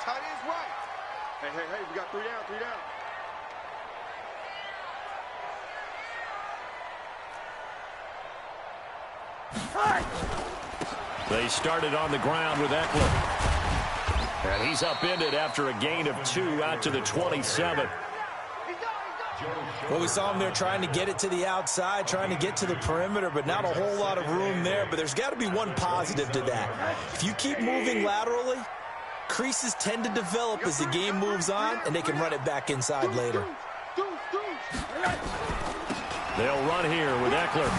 Tight end's right. Hey, we got 3 down, 3 down. They started on the ground with Eckler. And he's upended after a gain of 2 out to the 27. Well, we saw him there trying to get it to the outside, trying to get to the perimeter, but not a whole lot of room there. But there's got to be one positive to that. If you keep moving laterally, creases tend to develop as the game moves on, and they can run it back inside later. They'll run here with Eckler.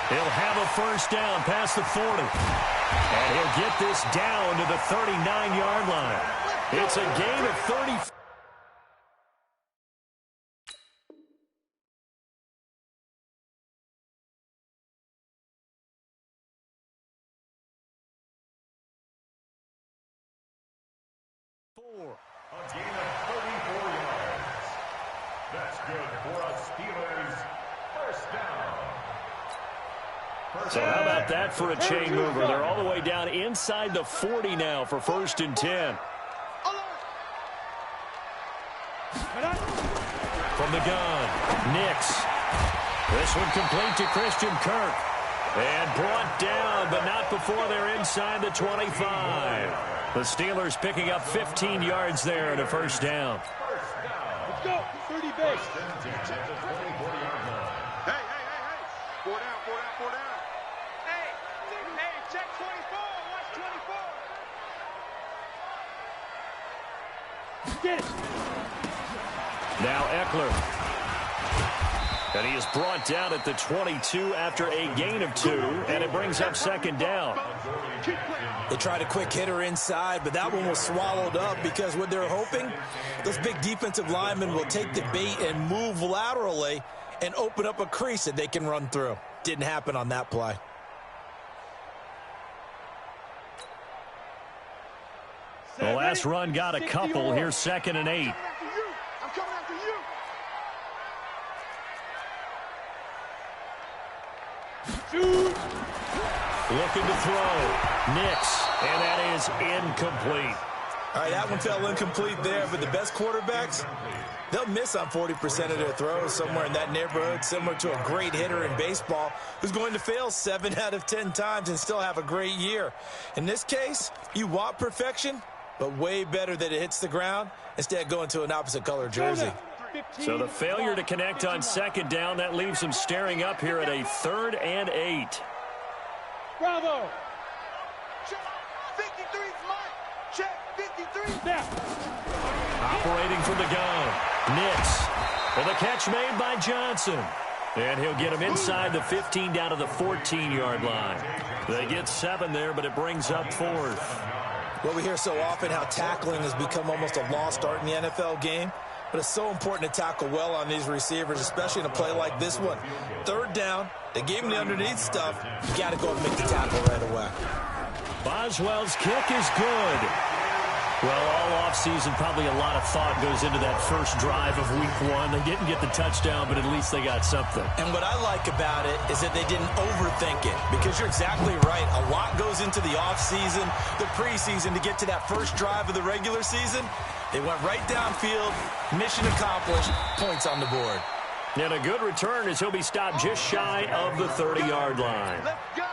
He'll have a first down past the 40. And he'll get this down to the 39-yard line. It's a gain of 30. A gain of 34 yards. That's good for a Steelers first down. So how about that for a chain mover? They're all the way down inside the 40 now for 1st and 10. From the gun, Nix. This one complete to Christian Kirk. And brought down, but not before they're inside the 25. The Steelers picking up 15 yards there and a first down. Let's go. 30 base. Hey. 4 down, 4 down. Hey, check 24. Watch 24. Get it. Now Eckler. And he is brought down at the 22 after a gain of 2, and it brings up 2nd down. They tried a quick hitter inside, but that one was swallowed up because what they're hoping, those big defensive linemen will take the bait and move laterally and open up a crease that they can run through. Didn't happen on that play. The last run got a couple. Here's 2nd and 8. I'm coming after you. Shoot. Looking to throw. Nix. And that is incomplete. All right, that one fell incomplete there, but the best quarterbacks, they'll miss on 40% of their throws somewhere in that neighborhood, similar to a great hitter in baseball who's going to fail 7 out of 10 times and still have a great year. In this case, you want perfection, but way better that it hits the ground instead of going to an opposite color jersey. So the failure to connect on 2nd down, that leaves them staring up here at a 3rd and 8. Bravo. Check 53's mine. Check 53. Now. Operating from the gun. Nix. And the catch made by Johnson. And he'll get him inside the 15 down to the 14-yard line. They get 7 there, but it brings up 4th. Well, we hear so often how tackling has become almost a lost art in the NFL game. But it's so important to tackle well on these receivers, especially in a play like this one. 3rd down, they gave him the underneath stuff. You got to go and make the tackle right away. Boswell's kick is good. Well, all offseason, probably a lot of thought goes into that first drive of week 1. They didn't get the touchdown, but at least they got something. And what I like about it is that they didn't overthink it, because you're exactly right. A lot goes into the offseason, the preseason, to get to that first drive of the regular season. They went right downfield, mission accomplished, points on the board. And a good return as he'll be stopped just shy of the 30-yard line. Let's go.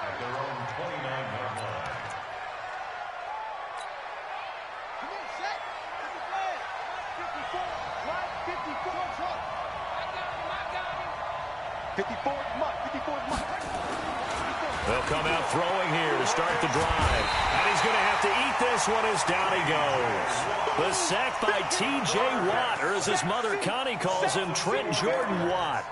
They'll come out throwing here to start the drive. And he's going to have to eat this one as down he goes. The sack by T.J. Watt, or as his mother Connie calls him, Trent Jordan Watt.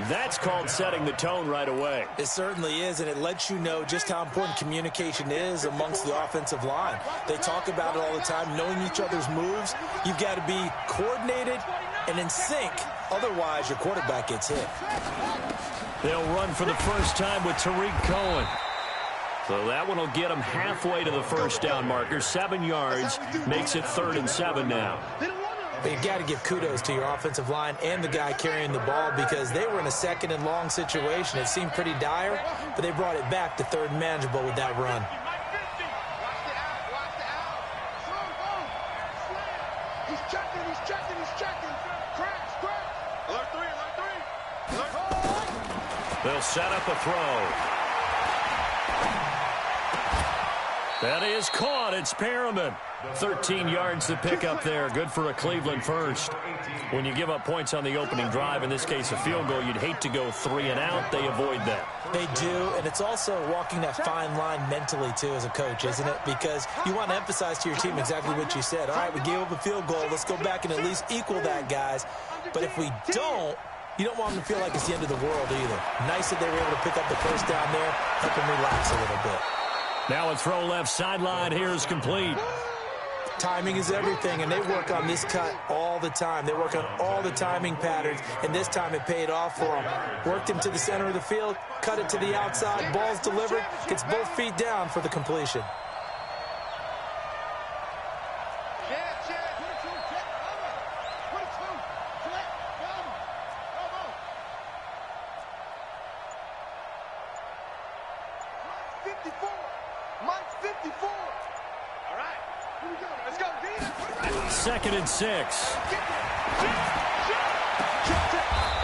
That's called setting the tone right away. It certainly is, and it lets you know just how important communication is amongst the offensive line. They talk about it all the time, knowing each other's moves. You've got to be coordinated and in sync. Otherwise, your quarterback gets hit. They'll run for the first time with Tariq Cohen. So that one will get them halfway to the first down marker. 7 yards makes it 3rd and 7 now. But you've got to give kudos to your offensive line and the guy carrying the ball, because they were in a 2nd and long situation. It seemed pretty dire, but they brought it back to 3rd and manageable with that run. checking, he's checking, he's checking. Crash, crash. Alert three, alert three. Alert. They'll set up a throw. That is caught. It's Perriman. 13 yards to pick up there. Good for a Cleveland first. When you give up points on the opening drive, in this case a field goal, you'd hate to go 3 and out. They avoid that. They do, and it's also walking that fine line mentally, too, as a coach, isn't it? Because you want to emphasize to your team exactly what you said. All right, we gave up a field goal. Let's go back and at least equal that, guys. But if we don't, you don't want them to feel like it's the end of the world either. Nice that they were able to pick up the first down there, help them relax a little bit. Now a throw left sideline here is complete. Timing is everything, and they work on this cut all the time. They work on all the timing patterns, and this time it paid off for them. Worked him to the center of the field, cut it to the outside, ball's delivered, gets both feet down for the completion. Second and 6.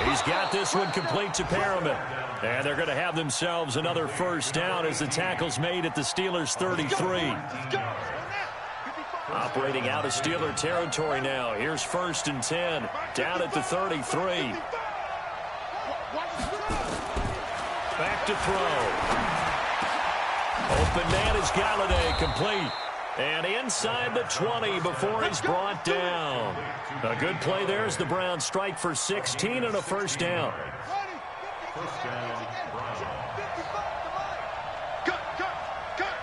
He's got this one complete to Perriman. And they're going to have themselves another first down as the tackle's made at the Steelers' 33. Operating out of Steeler territory now. Here's 1st and 10. Down at the 33. Back to throw. Open man is Galladay, complete. And inside the 20 before he's brought down. A good play there as the Browns strike for 16 and a first down. First down, Browns. Cut, cut, cut.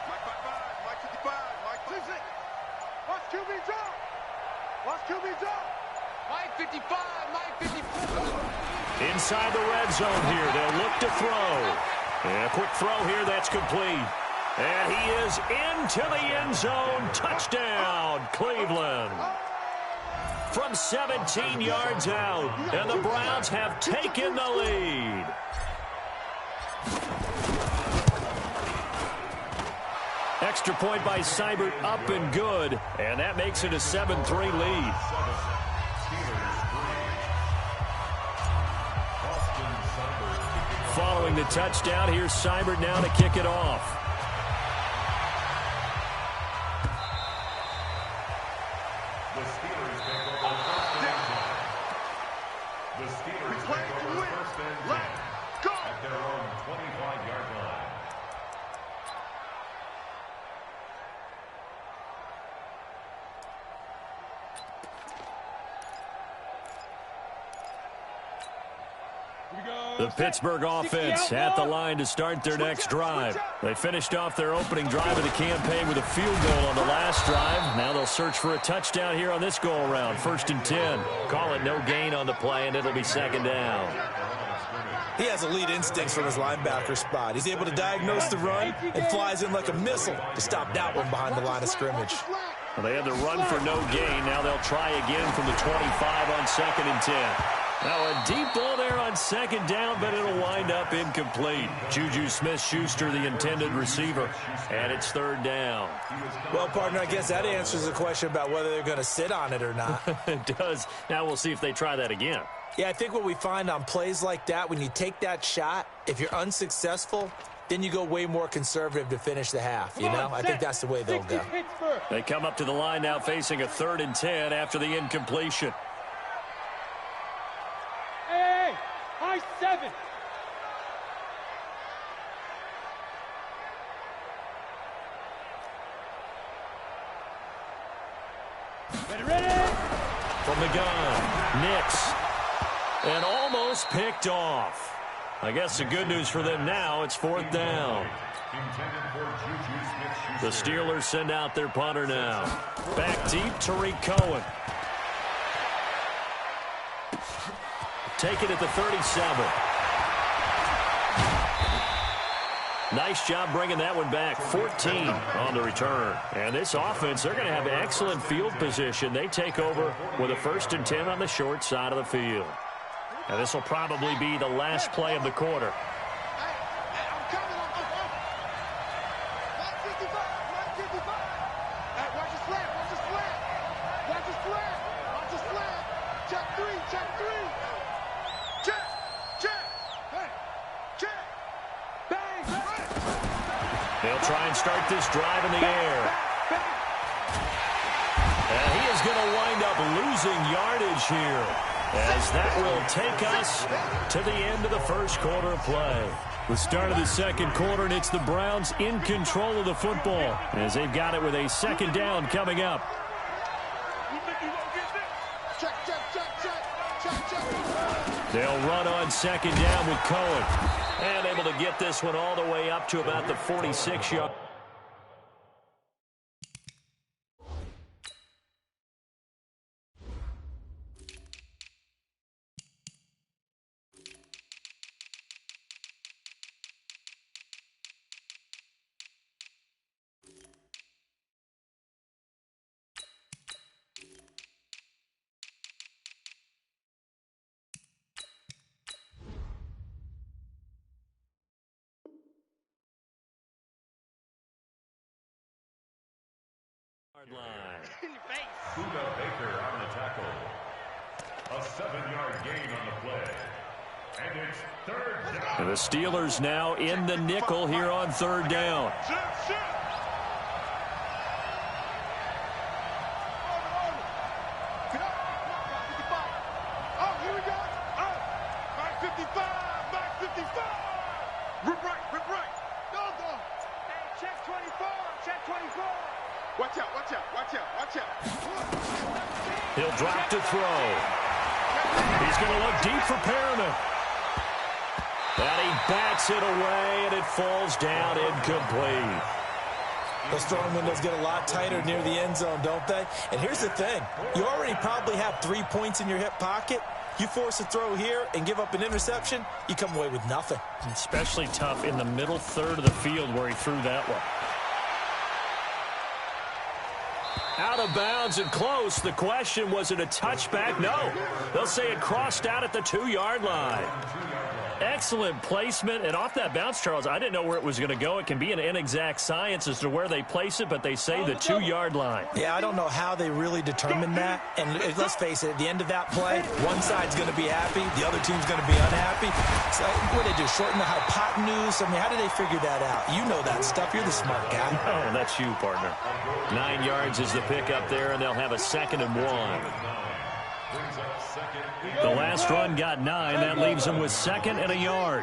Mike 55, Mike 55, Mike 56. Watch QB drop. Watch QB drop. Mike 55, Mike 54. Inside the red zone here. They'll look to throw. And a quick throw here. That's complete. And he is into the end zone. Touchdown, Cleveland. From 17 yards out. And the Browns have taken the lead. Extra point by Seibert, up and good. And that makes it a 7-3 lead. Following the touchdown, here's Seibert now to kick it off. The Steelers take over first and 10. The Steelers take over first and 10 at their own 25-yard line. The Pittsburgh offense at the line to start their next drive. They finished off their opening drive of the campaign with a field goal on the last drive. Now they'll search for a touchdown here on this go-around. 1st and 10. Call it no gain on the play, and it'll be 2nd down. He has elite instincts from his linebacker spot. He's able to diagnose the run and flies in like a missile to stop that one behind the line of scrimmage. Well, they had the run for no gain. Now they'll try again from the 25 on 2nd and 10. Now a deep ball there on 2nd down, but it'll wind up incomplete. Juju Smith-Schuster, the intended receiver, and it's 3rd down. Well, partner, I guess that answers the question about whether they're going to sit on it or not. It does. Now we'll see if they try that again. Yeah, I think what we find on plays like that, when you take that shot, if you're unsuccessful, then you go way more conservative to finish the half, you know? I think that's the way they'll go. They come up to the line now facing a 3rd and 10 after the incompletion. Hey, high 7. Ready? From the gun, Nix. And almost picked off. I guess the good news for them now, it's 4th down. The Steelers send out their punter now. Back deep, Tariq Cohen. Take it at the 37. Nice job bringing that one back. 14 on the return. And this offense, they're going to have excellent field position. They take over with a 1st and 10 on the short side of the field. Now, this will probably be the last play of the quarter. They'll try and start this drive in the air. And he is going to wind up losing yardage here, as that will take us to the end of the first quarter of play. The start of the second quarter, and it's the Browns in control of the football, as they've got it with a second down coming up. They'll run on second down with Cohen. And able to get this one all the way up to about the 46-yard. Buda Baker on the tackle. A 7-yard gain on the play. And it's third down. And the Steelers now in the nickel here on third down. Oh, here we go. Oh, 55. Rip right. Go. Hey, check 24. Watch out. He'll drop to throw. He's going to look deep for Perriman. And he bats it away, and it falls down incomplete. Those throwing windows get a lot tighter near the end zone, don't they? And here's the thing. You already probably have 3 points in your hip pocket. You force a throw here and give up an interception, you come away with nothing. Especially tough in the middle third of the field where he threw that one. Out of bounds and close. The question, was it a touchback? No. They'll say it crossed out at the 2-yard line. Excellent placement. And off that bounce, Charles, I didn't know where it was going to go. It can be an inexact science as to where they place it, but they say the 2-yard line. Yeah, I don't know how they really determine that. And let's face it, at the end of that play, one side's going to be happy, the other team's going to be unhappy. So what do they do, shorten the hypotenuse? I mean, how do they figure that out? You know that stuff. You're the smart guy. Oh, that's you, partner. 9 yards is the pickup there, and they'll have a 2nd and 1. The last run got 9. That leaves them with 2nd and a yard.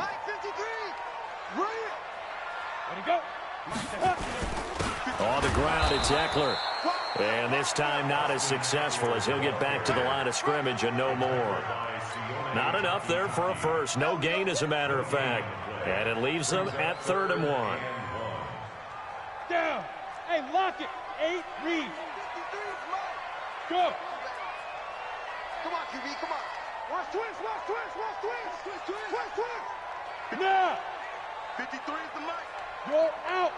On the ground, it's Eckler. And this time not as successful, as he'll get back to the line of scrimmage and no more. Not enough there for a first. No gain, as a matter of fact. And it leaves them at 3rd and 1. Down. Hey, lock it. 8 read. Go. Come on, QB, come on. Watch twist. Now. 53 is the mic. You're out.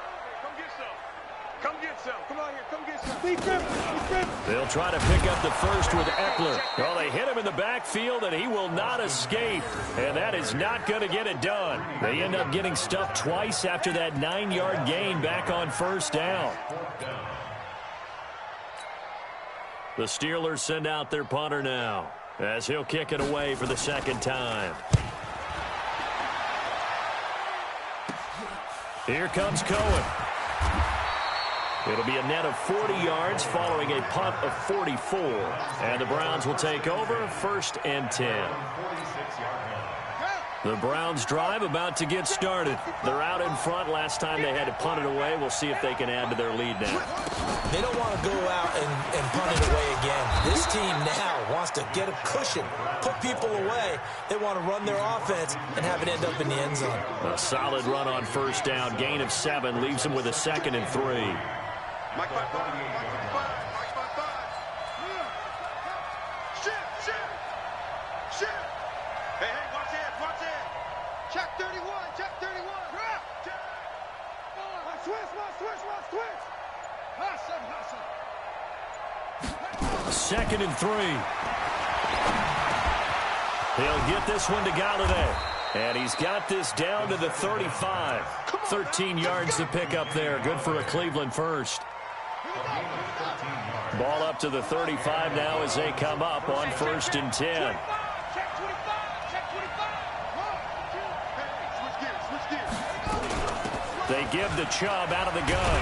Come get some. Come on here, come get some. Lead grip. They'll try to pick up the first with Eckler. Well, they hit him in the backfield, and he will not escape. And that is not going to get it done. They end up getting stuffed twice after that 9-yard gain back on first down. The Steelers send out their punter now, as he'll kick it away for the 2nd time. Here comes Cohen. It'll be a net of 40 yards following a punt of 44. And the Browns will take over, 1st and 10. The Browns drive about to get started. They're out in front. Last time they had to punt it away. We'll see if they can add to their lead now. They don't want to go out and punt it away again. This team now wants to get a cushion, put people away. They want to run their offense and have it end up in the end zone. A solid run on first down. Gain of 7 leaves them with a 2nd and 3. Mike 5. Shit. Hey, watch it. Check 31. Switch. Hustle. 2nd and 3. He'll get this one to Galladay. And he's got this down to the 35. 13 yards to pick up there. Good for a Cleveland first. Ball up to the 35 now as they come up on 1st and 10. They give the Chubb out of the gun.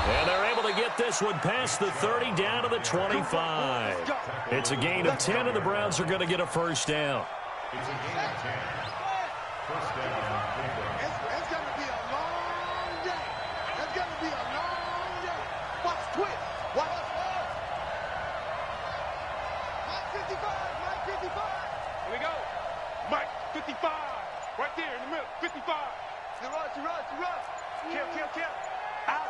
And they're able to get this one past the 30 down to the 25. It's a gain of 10, and the Browns are going to get a first down. It's a gain of 10. First down. It's going to be a long day. It's going to be a long day. Watch twist. Watch. Mike 55. Mike 55. Here we go. Mike 55. Right there in the middle. 55. You run. Kill. Out.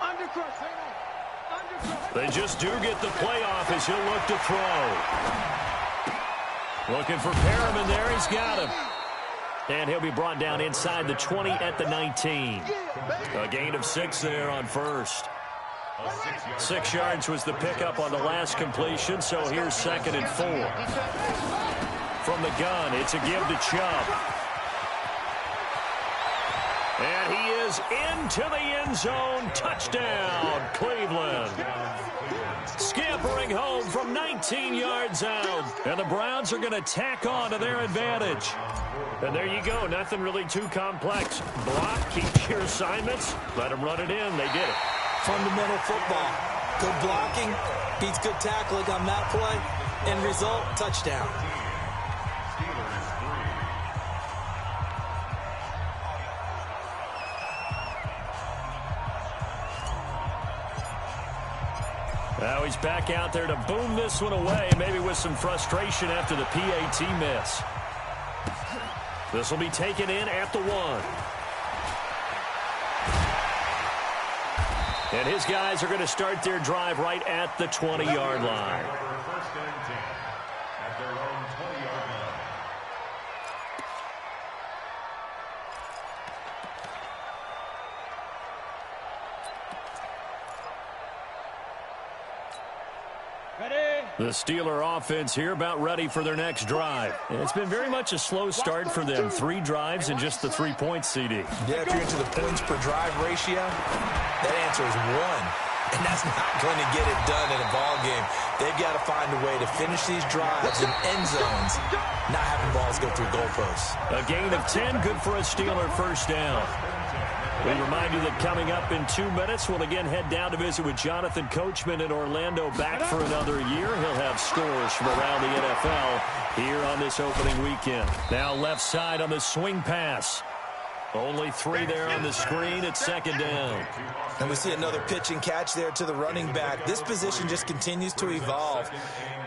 Undercrush. Hang on. Undercrush. They just do get the playoff as he'll look to throw. Looking for Perriman there. He's got him. And he'll be brought down inside the 20 at the 19. A gain of 6 there on first. 6 yards was the pickup on the last completion, so here's 2nd and 4. From the gun, it's a give to Chubb. And he is into the end zone. Touchdown, Cleveland. Scampering home from 19 yards out. And the Browns are going to tack on to their advantage. And there you go. Nothing really too complex. Block, keep your assignments. Let them run it in. They did it. Fundamental football. Good blocking beats good tackling on that play. End result, touchdown. Now he's back out there to boom this one away, maybe with some frustration after the PAT miss. This will be taken in at the 1. And his guys are going to start their drive right at the 20-yard line. First and 10 at their own 20-yard line. The Steeler offense here about ready for their next drive. And it's been very much a slow start for them. 3 drives and just the 3 points, CD. Yeah, if you're into the points per drive ratio, that answer is 1. And that's not going to get it done in a ball game. They've got to find a way to finish these drives in end zones, not having balls go through goalposts. A gain of 10, good for a Steeler first down. We remind you that coming up in 2 minutes, we'll again head down to visit with Jonathan Coachman in Orlando, back for another year. He'll have scores from around the NFL here on this opening weekend. Now left side on the swing pass. Only 3 there on the screen at 2nd down. And we see another pitch and catch there to the running back. This position just continues to evolve.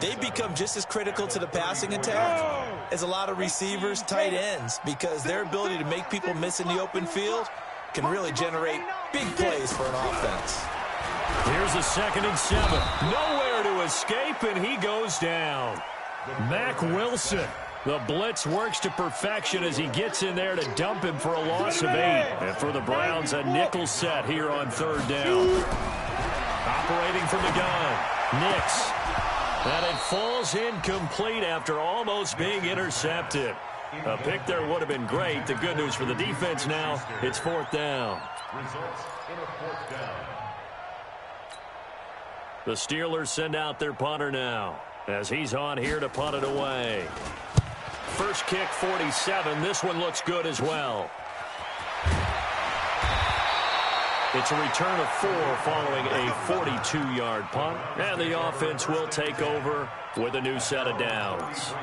They become just as critical to the passing attack as a lot of receivers, tight ends, because their ability to make people miss in the open field can really generate big plays for an offense. Here's a 2nd and 7. Nowhere to escape, and he goes down. Mack Wilson. The blitz works to perfection as he gets in there to dump him for a loss of 8. And for the Browns, a nickel set here on 3rd down. Operating from the gun, Nix. And it falls incomplete after almost being intercepted. A pick there would have been great. The good news for the defense now, it's 4th down. Results in a 4th down. The Steelers send out their punter now as he's on here to punt it away. First kick, 47. This one looks good as well. It's a return of 4 following a 42-yard punt. And the offense will take over with a new set of downs.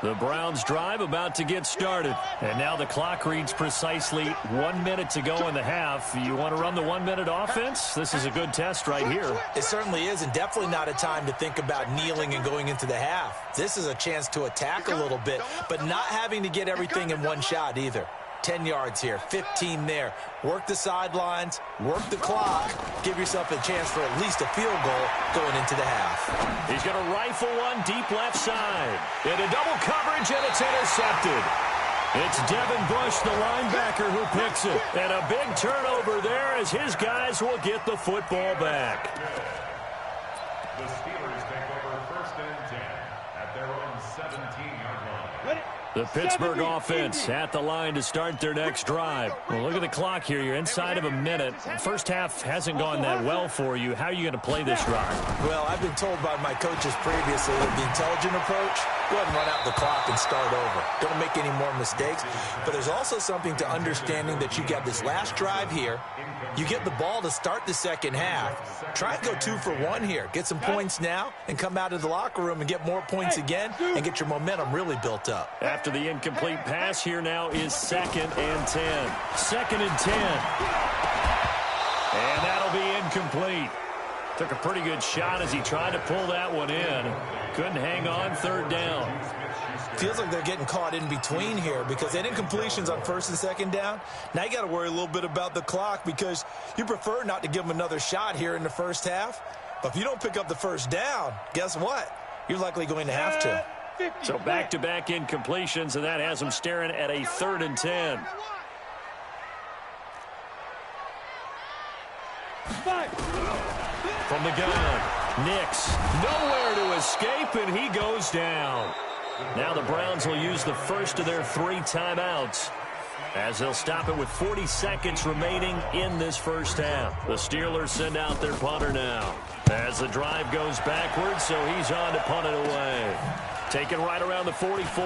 The Browns drive about to get started. And now the clock reads precisely 1 minute to go in the half. You want to run the 1-minute offense? This is a good test right here. It certainly is, and definitely not a time to think about kneeling and going into the half. This is a chance to attack a little bit, but not having to get everything in one shot either. 10 yards here, 15 there. Work the sidelines, work the clock. Give yourself a chance for at least a field goal going into the half. He's going to rifle one deep left side. Into double coverage, and it's intercepted. It's Devin Bush, the linebacker, who picks it. And a big turnover there as his guys will get the football back. The Steelers take over 1st and 10 at their own 17-yard line. The Pittsburgh offense at the line to start their next drive. Well, look at the clock here. You're inside of a minute. First half hasn't gone that well for you. How are you going to play this drive? Well, I've been told by my coaches previously that the intelligent approach, go ahead and run out the clock and start over. Don't make any more mistakes. But there's also something to understanding that you got this last drive here. You get the ball to start the second half. Try and go 2 for 1 here. Get some points now and come out of the locker room and get more points again and get your momentum really built up. After the incomplete pass, here now is 2nd and 10. 2nd and 10. And that'll be incomplete. Took a pretty good shot as he tried to pull that one in. Couldn't hang on, 3rd down. Feels like they're getting caught in between here because they did incompletions on 1st and 2nd down. Now you got to worry a little bit about the clock because you prefer not to give them another shot here in the first half. But if you don't pick up the 1st down, guess what? You're likely going to have to. So back-to-back incompletions, and that has them staring at a 3rd and 10. From the gun, Nix nowhere to escape, and he goes down. Now the Browns will use the first of their 3 timeouts as they'll stop it with 40 seconds remaining in this first half. The Steelers send out their punter now as the drive goes backwards, so he's on to punt it away. Taken right around the 44.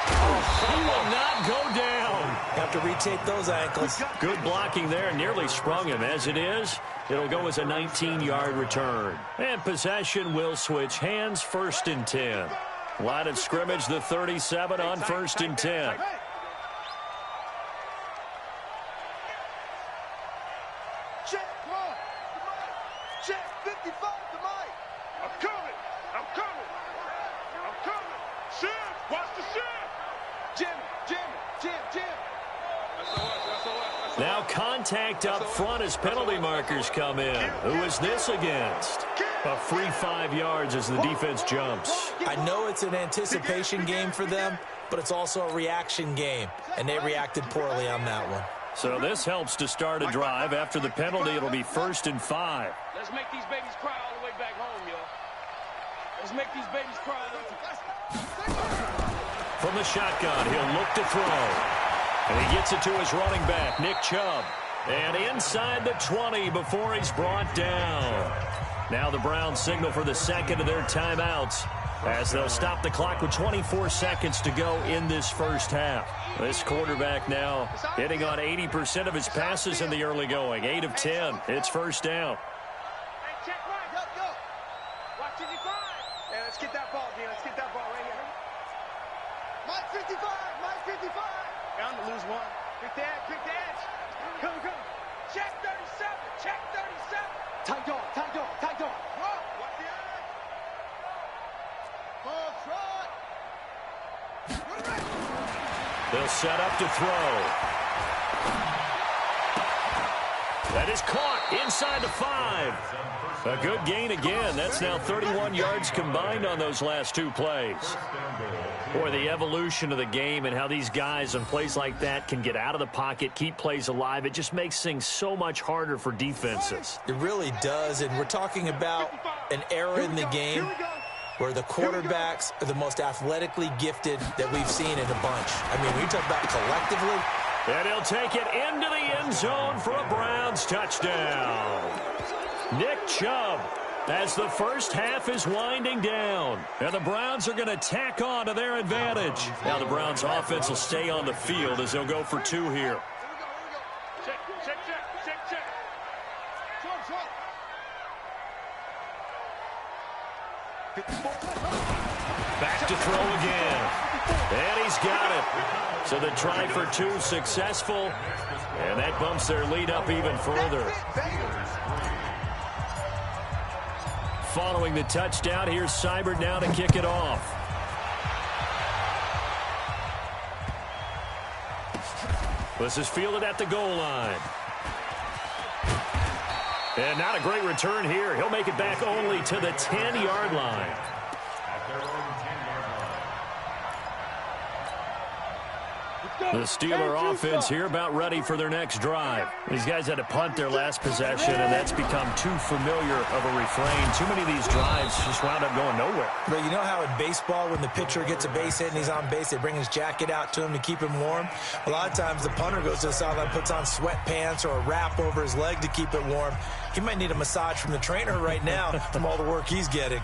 He will not go down. Have to retake those ankles. Good blocking there. Nearly sprung him. As it is, it'll go as a 19-yard return. And possession will switch hands. 1st and 10. Line of scrimmage, the 37 on 1st and 10. Check, come on. Check, 55 to Mike. I'm coming. I'm coming. I'm coming. Shift. Watch the shift. Jim. Now contact up front as penalty markers come in. Who is this against? A free 5 yards as the defense jumps. I know it's an anticipation game for them, but it's also a reaction game, and they reacted poorly on that one. So this helps to start a drive. After the penalty, it'll be 1st and 5. Let's make these babies cry all the way back home, y'all. Let's make these babies cry. From the shotgun, he'll look to throw. And he gets it to his running back, Nick Chubb. And inside the 20 before he's brought down. Now the Browns signal for the 2nd of their timeouts as they'll stop the clock with 24 seconds to go in this first half. This quarterback now hitting on 80% of his passes in the early going. 8 of 10. It's 1st down. Hey, check right. Go. Watch 55. Hey, let's get that ball, D. Let's get that ball right here. Mike 55. Bound to lose one. Quick the edge. Come. Check 37. Check 37. Tight dog. Run. Watch the edge. Ball trot. They'll set up to throw. That is caught inside the 5. A good gain again. That's now 31 yards combined on those last 2 plays. Boy, the evolution of the game and how these guys on plays like that can get out of the pocket, keep plays alive, it just makes things so much harder for defenses. It really does, and we're talking about an era in the game where the quarterbacks are the most athletically gifted that we've seen in a bunch. I mean, when you talk about collectively. And he'll take it into the end zone for a Browns touchdown. Nick Chubb, as the first half is winding down. And the Browns are going to tack on to their advantage. Now the Browns offense will stay on the field as they'll go for 2 here. Check. Back to throw again. And he's got it. So the try for 2 successful. And that bumps their lead up even further. Following the touchdown, here's Seibert now to kick it off. This is fielded at the goal line. And not a great return here. He'll make it back only to the 10-yard line. At their own 10-yard line. The Steeler offense here about ready for their next drive. These guys had to punt their last possession, and that's become too familiar of a refrain. Too many of these drives just wound up going nowhere. But you know how in baseball, when the pitcher gets a base hit and he's on base, they bring his jacket out to him to keep him warm? A lot of times the punter goes to the sideline, puts on sweatpants or a wrap over his leg to keep it warm. He might need a massage from the trainer right now from all the work he's getting.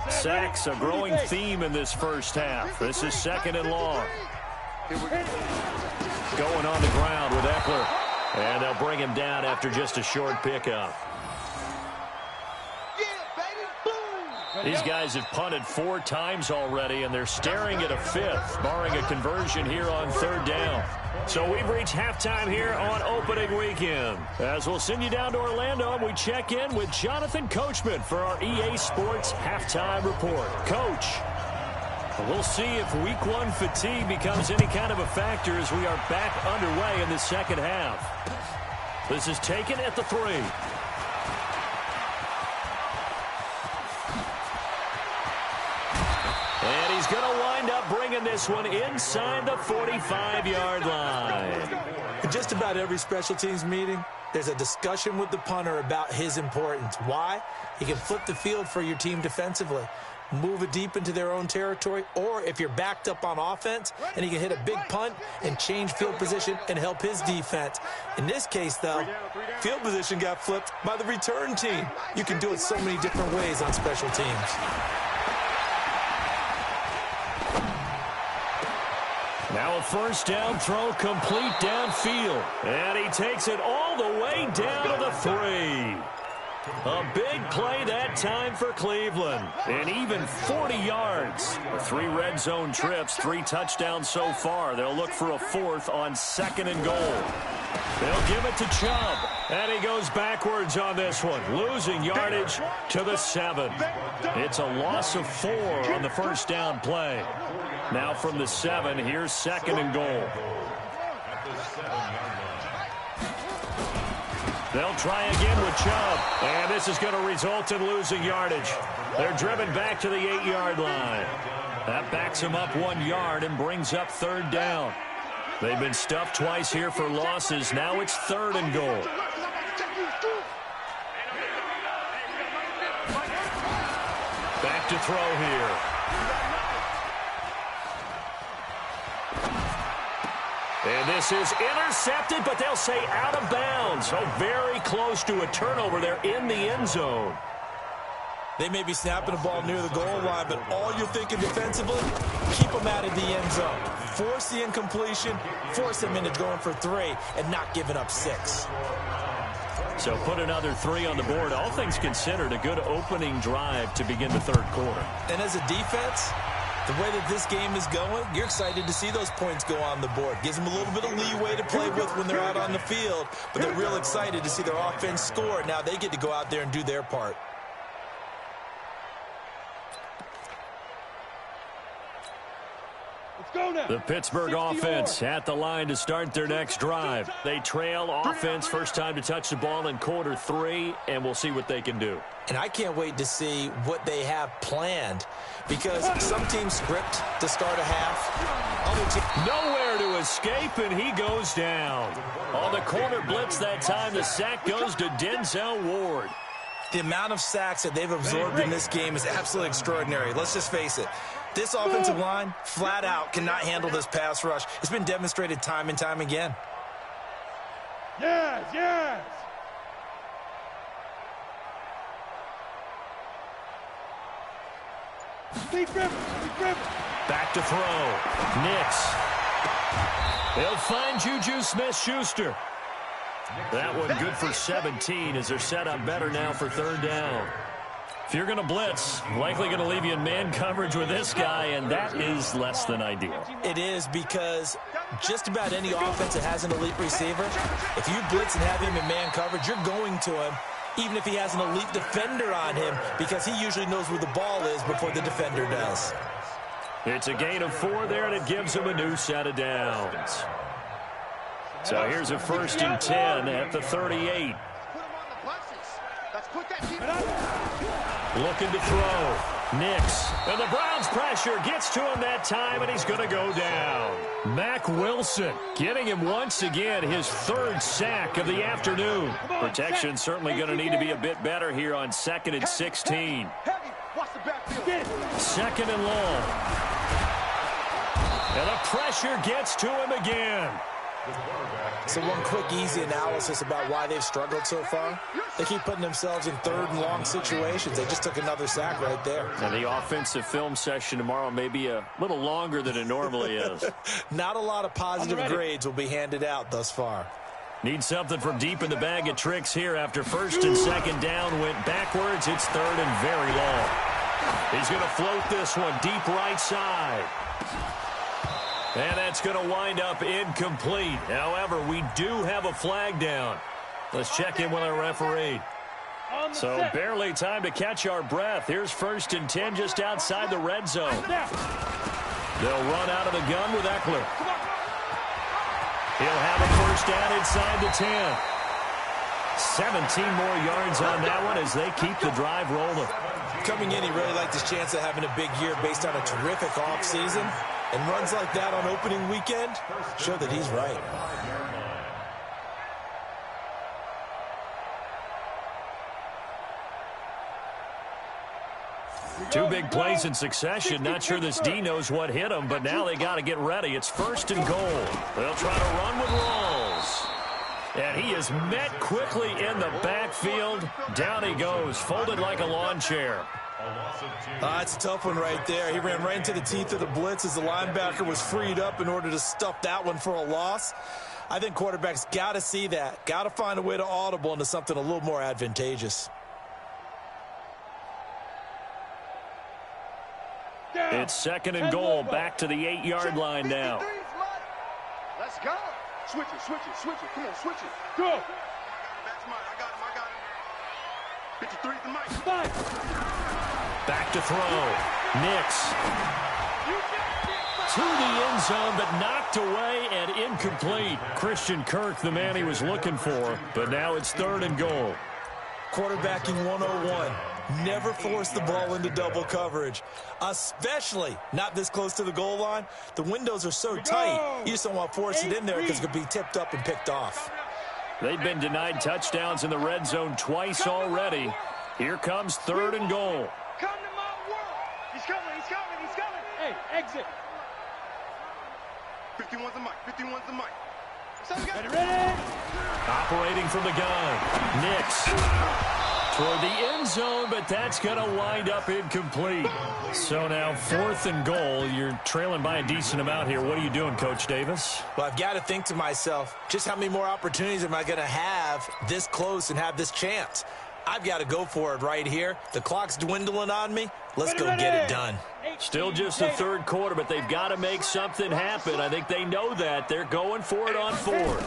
Sacks, a growing theme in this first half. This is 2nd and long. Going on the ground with Eckler. And they'll bring him down after just a short pickup. These guys have punted 4 times already, and they're staring at a 5th, barring a conversion here on 3rd down. So we've reached halftime here on opening weekend. As we'll send you down to Orlando, and we check in with Jonathan Coachman for our EA Sports Halftime Report. Coach, we'll see if Week 1 fatigue becomes any kind of a factor as we are back underway in the second half. This is taken at the 3. And he's going to wind up bringing this one inside the 45-yard line. In just about every special teams meeting, there's a discussion with the punter about his importance. Why? He can flip the field for your team defensively, move it deep into their own territory, or if you're backed up on offense, and he can hit a big punt and change field position and help his defense. In this case, though, field position got flipped by the return team. You can do it so many different ways on special teams. Now a first down throw complete downfield. And he takes it all the way down to the 3. A big play that time for Cleveland. And even 40 yards. 3 red zone trips, 3 touchdowns so far. They'll look for a 4th on 2nd and goal. They'll give it to Chubb. And he goes backwards on this one, losing yardage to the 7. It's a loss of 4 on the first down play. Now from the 7, here's 2nd and goal. They'll try again with Chubb. And this is going to result in losing yardage. They're driven back to the 8-yard line. That backs them up 1 yard and brings up 3rd down. They've been stuffed twice here for losses. Now it's 3rd and goal. Back to throw here. And this is intercepted, but they'll say out of bounds. So very close to a turnover there in the end zone. They may be snapping the ball near the goal line, but all you're thinking defensively, keep them out of the end zone. Force the incompletion, force them into going for 3, and not giving up 6. So put another 3 on the board. All things considered, a good opening drive to begin the 3rd quarter. And as a defense, the way that this game is going, you're excited to see those points go on the board. Gives them a little bit of leeway to play with when they're out on the field, but they're real excited to see their offense score. Now they get to go out there and do their part. The Pittsburgh offense at the line to start their next drive. They trail offense, first time to touch the ball in quarter 3, and we'll see what they can do. And I can't wait to see what they have planned, because some teams script to start a half. Other teams nowhere to escape, and he goes down. On the corner blitz that time, the sack goes to Denzel Ward. The amount of sacks that they've absorbed in this game is absolutely extraordinary. Let's just face it. This offensive line, flat out, cannot handle this pass rush. It's been demonstrated time and time again. Yes, yes. Back to throw. Knicks. They'll find Juju Smith-Schuster. That one good for 17 as they're set up better now for 3rd down. If you're going to blitz, likely going to leave you in man coverage with this guy, and that is less than ideal. It is, because just about any offense that has an elite receiver, if you blitz and have him in man coverage, you're going to him, even if he has an elite defender on him, because he usually knows where the ball is before the defender does. It's a gain of 4 there, and it gives him a new set of downs. So here's a 1st and 10 at the 38. Looking to throw. Nix. And the Browns' pressure gets to him that time, and he's going to go down. Mack Wilson getting him once again his third sack of the afternoon. Protection certainly going to need to be a bit better here on 2nd and 16. Second and long. And the pressure gets to him again. So one quick, easy analysis about why they've struggled so far. They keep putting themselves in 3rd and long situations. They just took another sack right there. And the offensive film session tomorrow may be a little longer than it normally is. Not a lot of positive grades will be handed out thus far. Need something from deep in the bag of tricks here after 1st and 2nd down went backwards. It's 3rd and very long. He's going to float this one deep right side. And that's going to wind up incomplete. However, we do have a flag down. Let's check in with our referee. So barely time to catch our breath. Here's 1st and 10 just outside the red zone. They'll run out of the gun with Eckler. He'll have a 1st down inside the 10. 17 more yards on that one as they keep the drive rolling. Coming in, he really liked his chance of having a big year based on a terrific offseason. And runs like that on opening weekend show that he's right. Two big plays in succession. Not sure this D knows what hit him, but now they got to get ready. It's 1st and goal. They'll try to run with Rawls. And he is met quickly in the backfield. Down he goes, folded like a lawn chair. It's a tough one right there. He ran right into the teeth of the blitz as the linebacker was freed up in order to stuff that one for a loss. I think quarterbacks got to see that. Got to find a way to audible into something a little more advantageous. It's 2nd and goal. Back to the 8-yard line now. Let's go. Switch it, switch it, switch it. Come on, switch it. Go. That's mine. I got him, I got him. 53 the mic. Back to throw. Nix. To the end zone, but knocked away and incomplete. Christian Kirk, the man he was looking for, but now it's 3rd and goal. Quarterbacking 101. Never force the ball into double coverage, especially not this close to the goal line. The windows are so tight, you just don't want to force it in there because it could be tipped up and picked off. They've been denied touchdowns in the red zone twice already. Here comes 3rd and goal. Come to my world. He's coming, he's coming, he's coming. Hey, exit. 51's the mic, 51's the mic. Ready? Operating from the gun. Nix. Toward the end zone, but that's going to wind up incomplete. So now 4th and goal. You're trailing by a decent amount here. What are you doing, Coach Davis? Well, I've got to think to myself, just how many more opportunities am I going to have this close and have this chance? I've got to go for it right here. The clock's dwindling on me. Let's go get it done. Still just the 3rd quarter, but they've got to make something happen. I think they know that. They're going for it on 4th.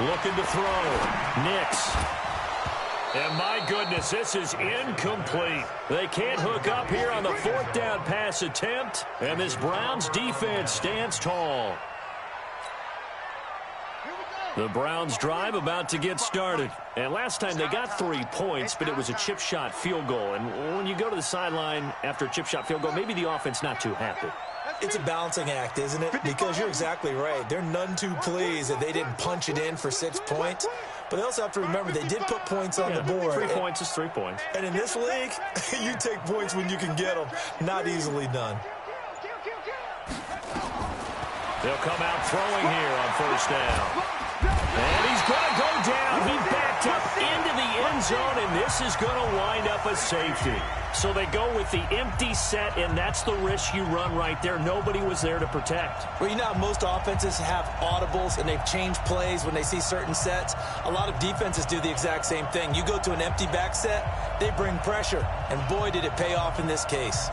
Looking to throw. Nix. And my goodness, this is incomplete. They can't hook up here on the 4th down pass attempt, and this Browns defense stands tall. The Browns drive about to get started. And last time they got 3 points, but it was a chip shot field goal. And when you go to the sideline after a chip shot field goal, maybe the offense not too happy. It's a balancing act, isn't it? Because you're exactly right. They're none too pleased that they didn't punch it in for 6 points. But they also have to remember they did put points on the board. 3 points is 3 points. And in this league, you take points when you can get them. Not easily done. They'll come out throwing here on 1st down. And he's going to go down. He backed up into the end zone, and this is going to wind up a safety. So they go with the empty set, and that's the risk you run right there. Nobody was there to protect. Well, you know how most offenses have audibles, and they've changed plays when they see certain sets. A lot of defenses do the exact same thing. You go to an empty back set, they bring pressure, and boy, did it pay off in this case.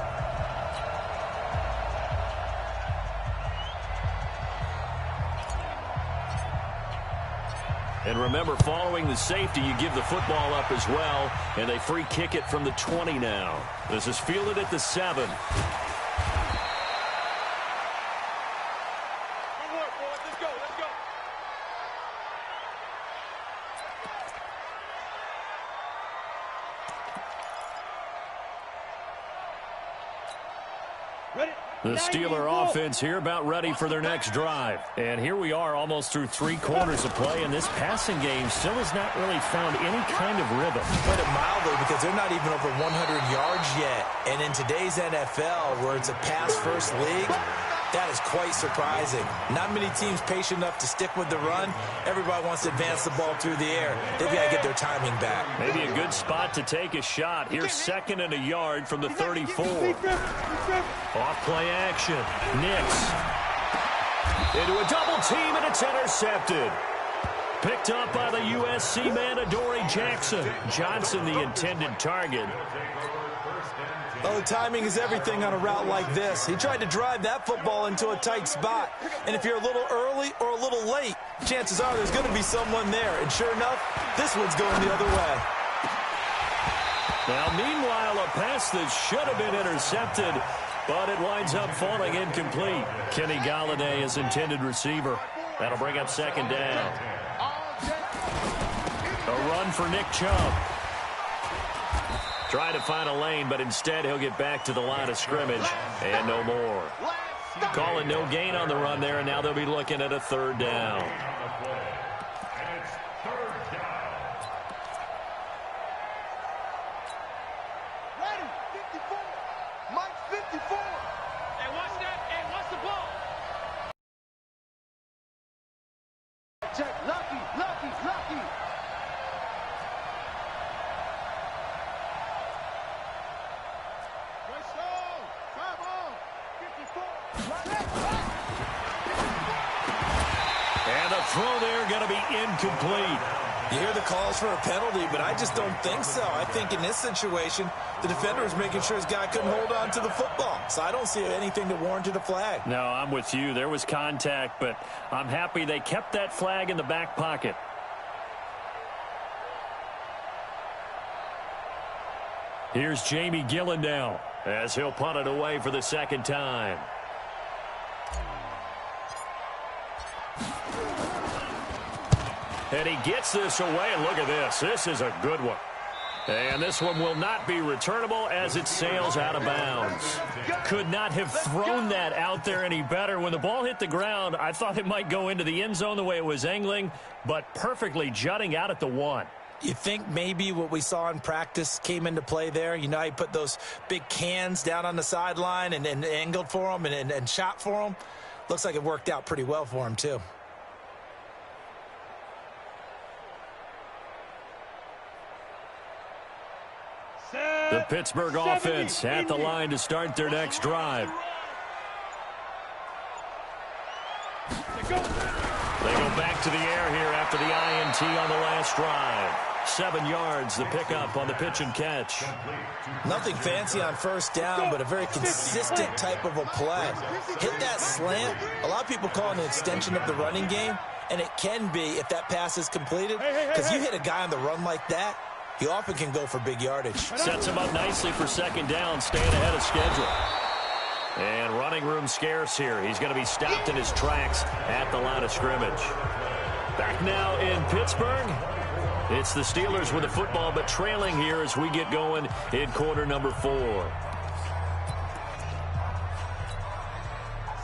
And remember, following the safety, you give the football up as well, and they free kick it from the 20 now. This is fielded at the 7. The Steeler offense here about ready for their next drive. And here we are almost through 3 quarters of play, and this passing game still has not really found any kind of rhythm. Put it mildly, because they're not even over 100 yards yet. And in today's NFL, where it's a pass-first league, that is quite surprising. Not many teams patient enough to stick with the run. Everybody wants to advance the ball through the air. They've got to get their timing back. Maybe a good spot to take a shot. Here's 2nd and a yard from the 34. Off play action. Nix. Into a double team, and it's intercepted. Picked up by the USC man, Adoree Jackson. Johnson, the intended target. Well, the timing is everything on a route like this. He tried to drive that football into a tight spot. And if you're a little early or a little late, chances are there's going to be someone there. And sure enough, this one's going the other way. Now, meanwhile, a pass that should have been intercepted, but it winds up falling incomplete. Kenny Galladay is intended receiver. That'll bring up 2nd down. A run for Nick Chubb. Trying to find a lane, but instead he'll get back to the line of scrimmage and no more. Calling no gain on the run there, and now they'll be looking at a 3rd down. It's 3rd down. Ready, 54. Mike 54. Hey, watch that. Hey, watch the ball. Check, lucky. And the throw there going to be incomplete. You hear the calls for a penalty, but I just don't think so. I think in this situation, the defender is making sure his guy couldn't hold on to the football. So I don't see anything that warranted a flag. No, I'm with you. There was contact, but I'm happy they kept that flag in the back pocket. Here's Jamie Gillen now as he'll punt it away for the 2nd time. And he gets this away, and look at this. This is a good one. And this one will not be returnable as it sails out of bounds. Could not have thrown that out there any better. When the ball hit the ground, I thought it might go into the end zone the way it was angling, but perfectly jutting out at the 1. You think maybe what we saw in practice came into play there? You know, he put those big cans down on the sideline and angled for him and shot for him. Looks like it worked out pretty well for him, too. The Pittsburgh offense at the line to start their next drive. They go back to the air here after the INT on the last drive. 7 yards, the pickup on the pitch and catch. Nothing fancy on 1st down, but a very consistent type of a play. Hit that slant. A lot of people call it an extension of the running game, and it can be if that pass is completed, because you hit a guy on the run like that, he often can go for big yardage. Sets him up nicely for 2nd down, staying ahead of schedule. And running room scarce here. He's going to be stopped in his tracks at the line of scrimmage. Back now in Pittsburgh. It's the Steelers with the football, but trailing here as we get going in quarter number 4.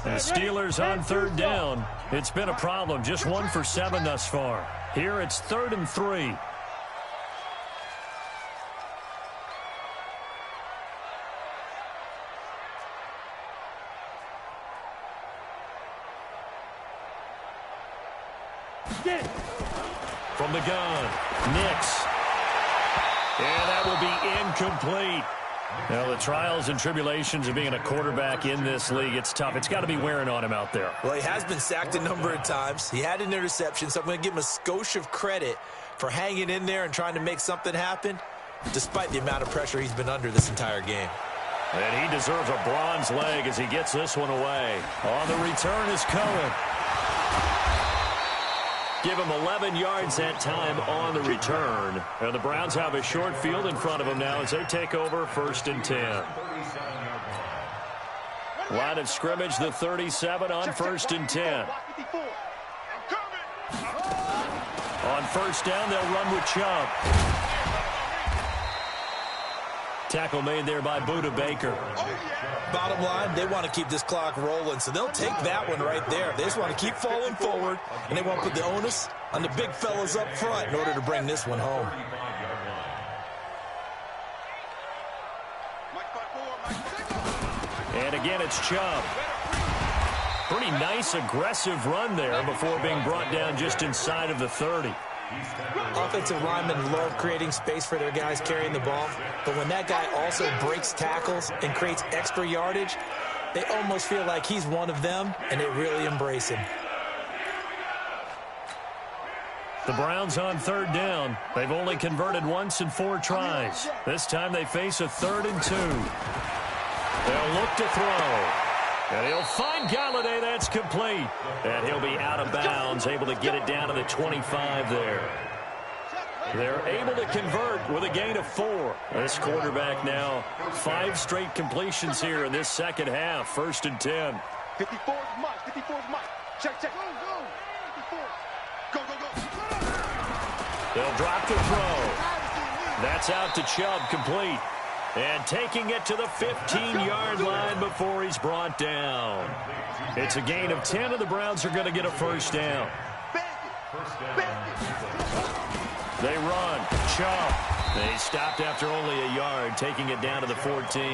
The Steelers on 3rd down. It's been a problem. Just 1 for 7 thus far. Here it's 3rd and 3. From the gun, Nix. And that will be incomplete. Now, the trials and tribulations of being a quarterback in this league, it's tough. It's got to be wearing on him out there. Well, he has been sacked a number of times. He had an interception, so I'm going to give him a skosh of credit for hanging in there and trying to make something happen, despite the amount of pressure he's been under this entire game. And he deserves a bronze leg as he gets this one away. On the return is Cohen. Give him 11 yards that time on the return. And the Browns have a short field in front of them now as they take over 1st and 10. Line of scrimmage, the 37 on 1st and 10. On 1st down, they'll run with Chubb. Tackle made there by Buda Baker. Bottom line, they want to keep this clock rolling, so they'll take that one right there. They just want to keep falling forward, and they want to put the onus on the big fellas up front in order to bring this one home. And again, it's Chubb. Pretty nice, aggressive run there before being brought down just inside of the 30. Offensive linemen love creating space for their guys carrying the ball, but when that guy also breaks tackles and creates extra yardage, they almost feel like he's one of them, and they really embrace him. The Browns on third down. They've only converted once in 4 tries. This time they face a 3rd and 2. They'll look to throw. And he'll find Galladay. That's complete. And he'll be out of bounds, able to get it down to the 25 there. They're able to convert with a gain of 4. This quarterback now 5 straight completions here in this second half. 1st and 10. 54 is Mike. 54 is Mike. Check, check. Go, go. 54. Go, go, go. They'll drop the throw. That's out to Chubb, complete. And taking it to the 15-yard line before he's brought down. It's a gain of 10, and the Browns are going to get a 1st down. They run. Chubb. They stopped after only a yard, taking it down to the 14.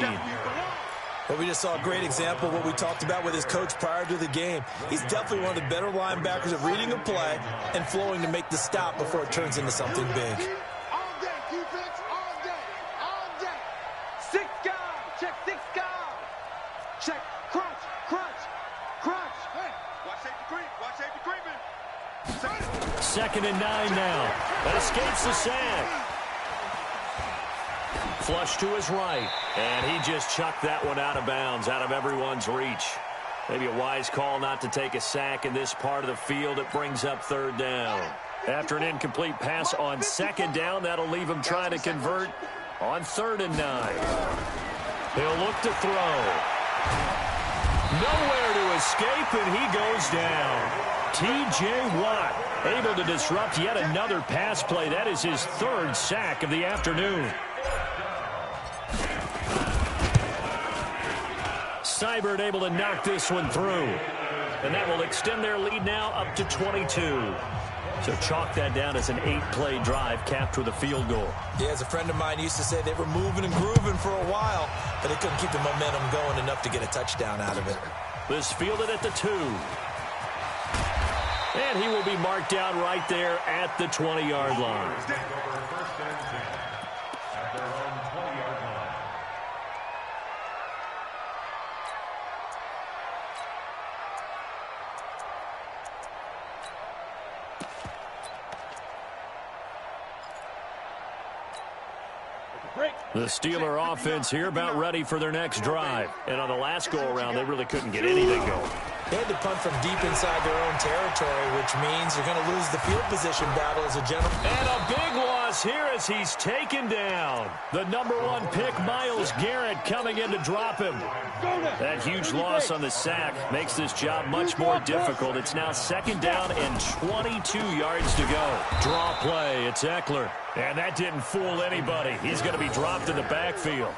Well, we just saw a great example of what we talked about with his coach prior to the game. He's definitely one of the better linebackers at reading a play and flowing to make the stop before it turns into something big. Check, crunch, crunch, crunch. Hey, watch safety creep, watch safety creeping. 2nd and 9 now. That escapes the sack. Flush to his right, and he just chucked that one out of bounds, out of everyone's reach. Maybe a wise call not to take a sack in this part of the field. It brings up 3rd down. After an incomplete pass on 2nd down, that'll leave him trying to convert on 3rd and 9. He'll look to throw. Nowhere to escape, and he goes down. T.J. Watt able to disrupt yet another pass play. That is his 3rd sack of the afternoon. Seibert able to knock this one through. And that will extend their lead now up to 22. So chalk that down as an 8-play drive capped with a field goal. Yeah, as a friend of mine used to say, they were moving and grooving for a while, but they couldn't keep the momentum going enough to get a touchdown out of it. This fielded at the 2. And he will be marked down right there at the 20-yard line. The Steeler offense here about ready for their next drive. And on the last go-around, they really couldn't get anything going. They had to punt from deep inside their own territory, which means you're going to lose the field position battle as a general. And a big loss here as he's taken down. The #1 pick, Myles Garrett, coming in to drop him. That huge loss on the sack makes this job much more difficult. It's now 2nd down and 22 yards to go. Draw play, it's Eckler. And that didn't fool anybody. He's going to be dropped in the backfield.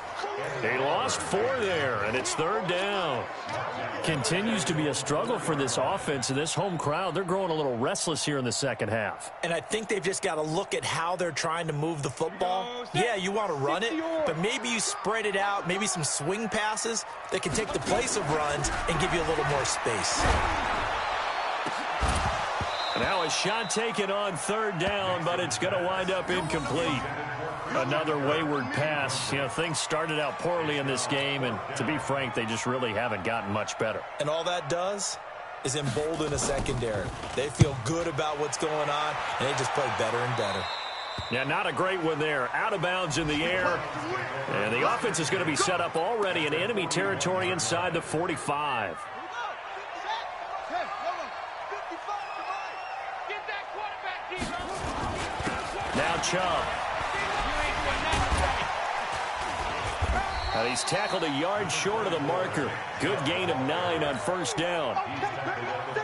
They lost 4 there, and it's 3rd down. Continues to be a struggle for this offense, and this home crowd, they're growing a little restless here in the second half. And I think they've just got to look at how they're trying to move the football. Yeah, you want to run it, but maybe you spread it out, maybe some swing passes that can take the place of runs and give you a little more space. Now a shot taken on 3rd down, but it's going to wind up incomplete. Another wayward pass. You know, things started out poorly in this game, and to be frank, they just really haven't gotten much better. And all that does is embolden a secondary. They feel good about what's going on, and they just play better and better. Yeah, not a great one there. Out of bounds in the air. And the offense is going to be set up already in enemy territory inside the 45. Now Chubb. And he's tackled a yard short of the marker. Good gain of 9 on first down.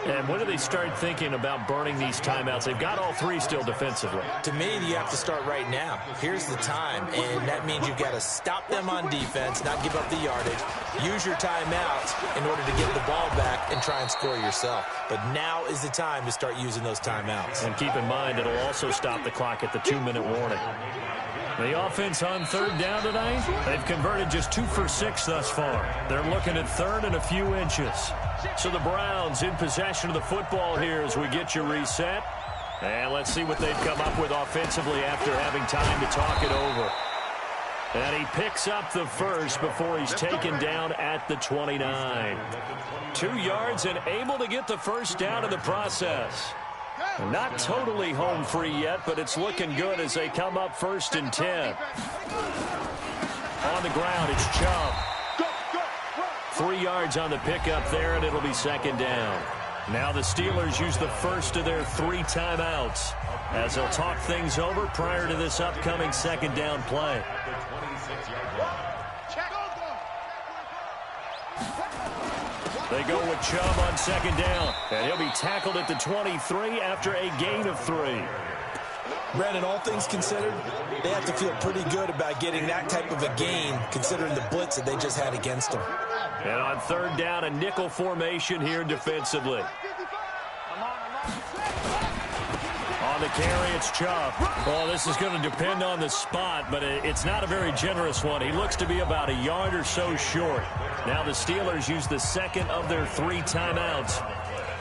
And when do they start thinking about burning these timeouts? They've got all 3 still defensively. To me, you have to start right now. Here's the time, and that means you've got to stop them on defense, not give up the yardage. Use your timeouts in order to get the ball back and try and score yourself. But now is the time to start using those timeouts. And keep in mind, it'll also stop the clock at the 2-minute warning. The offense on third down tonight, they've converted just 2 for 6 thus far. They're looking at third and a few inches. So the Browns in possession of the football here as we get you reset. And let's see what they've come up with offensively after having time to talk it over. And he picks up the first before he's taken down at the 29. 2 yards and able to get the first down in the process. Not totally home free yet, but it's looking good as they come up 1st and 10. On the ground, it's Chubb. 3 yards on the pickup there, and it'll be 2nd down. Now the Steelers use the first of their 3 timeouts as they'll talk things over prior to this upcoming 2nd down play. They go with Chubb on 2nd down, and he'll be tackled at the 23 after a gain of 3. Brandon, all things considered, they have to feel pretty good about getting that type of a gain considering the blitz that they just had against them. And on 3rd down, a nickel formation here defensively. On the carry, it's Chubb. Well, this is going to depend on the spot, but it's not a very generous one. He looks to be about a yard or so short. Now the Steelers use the 2nd of their 3 timeouts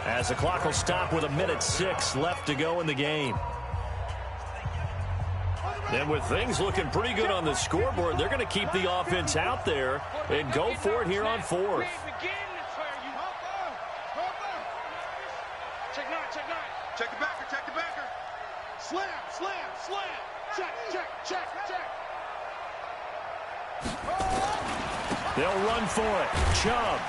as the clock will stop with 1:06 left to go in the game. And with things looking pretty good on the scoreboard, they're going to keep the offense out there and go for it here on 4th. Check the backer, check the backer. Slam, slam, slam. Check, check, check, check. They'll run for it. Chubb.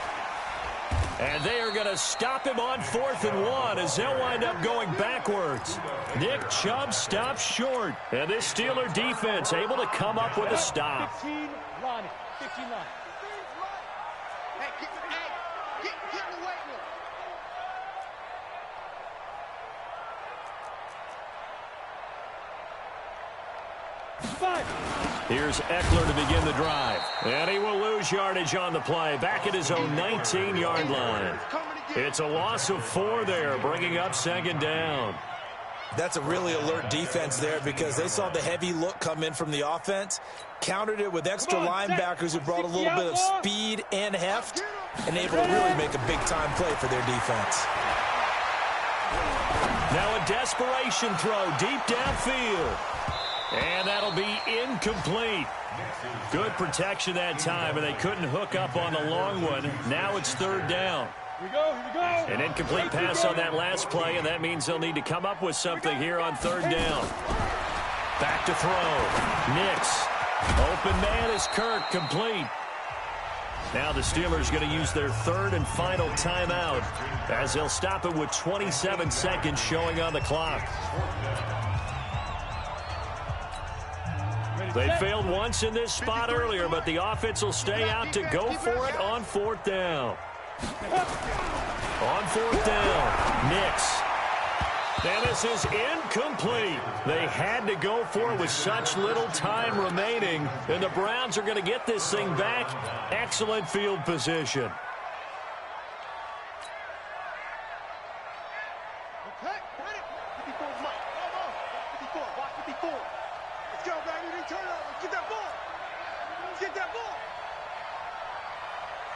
And they are going to stop him on 4th and 1 as they'll wind up going backwards. Nick Chubb stops short. And this Steeler defense able to come up with a stop. 15 line. 15 line. Hey, get in the weight room. Here's Eckler to begin the drive. And he will lose yardage on the play. Back at his own 19-yard line. It's a loss of 4 there, bringing up 2nd down. That's a really alert defense there because they saw the heavy look come in from the offense, countered it with extra linebackers who brought a little bit of speed and heft, and able to really make a big-time play for their defense. Now a desperation throw deep downfield. And that'll be incomplete. Good protection that time, and they couldn't hook up on the long one. Now it's 3rd down. Here we go, here we go. An incomplete pass on that last play, and that means they'll need to come up with something here on 3rd down. Back to throw. Nix. Open man is Kirk, complete. Now the Steelers going to use their 3rd and final timeout as they'll stop it with 27 seconds showing on the clock. They failed once in this spot earlier, but the offense will stay out to go for it on 4th down. On 4th down, Nix. And this is incomplete. They had to go for it with such little time remaining, and the Browns are going to get this thing back. Excellent field position.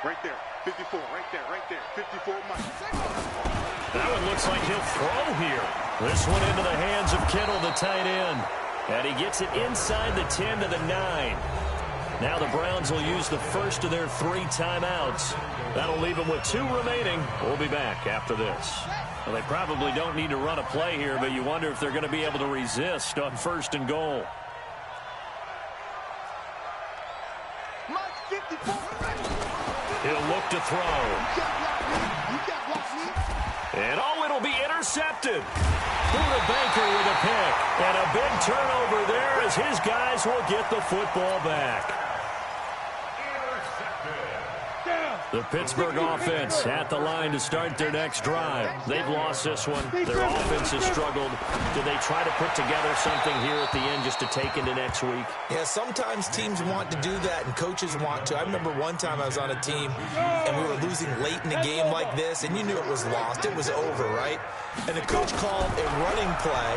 Right there, 54, right there, 54 Mike. That one looks like he'll throw here. This one into the hands of Kittle, the tight end. And he gets it inside the 10 to the 9. Now the Browns will use the first of their 3 timeouts. That'll leave them with 2 remaining. We'll be back after this. Well, they probably don't need to run a play here, but you wonder if they're going to be able to resist on 1st and goal. He'll look to throw. And it'll be intercepted. Buda Baker with a pick. And a big turnover there as his guys will get the football back. The Pittsburgh offense at the line to start their next drive. They've lost this one. Their offense has struggled. Do they try to put together something here at the end just to take into next week? Yeah, sometimes teams want to do that and coaches want to. I remember one time I was on a team and we were losing late in a game like this, and you knew it was lost. It was over, right? And the coach called a running play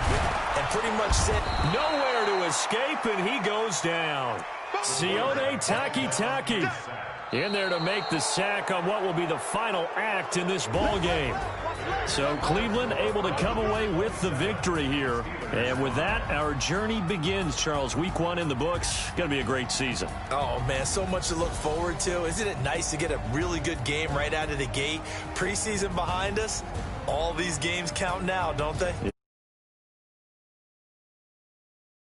and pretty much said, nowhere to escape, and he goes down. Sione Takitaki in there to make the sack on what will be the final act in this ball game. So Cleveland able to come away with the victory here. And with that, our journey begins, Charles. Week 1 in the books. Going to be a great season. Oh, man, so much to look forward to. Isn't it nice to get a really good game right out of the gate? Preseason behind us. All these games count now, don't they?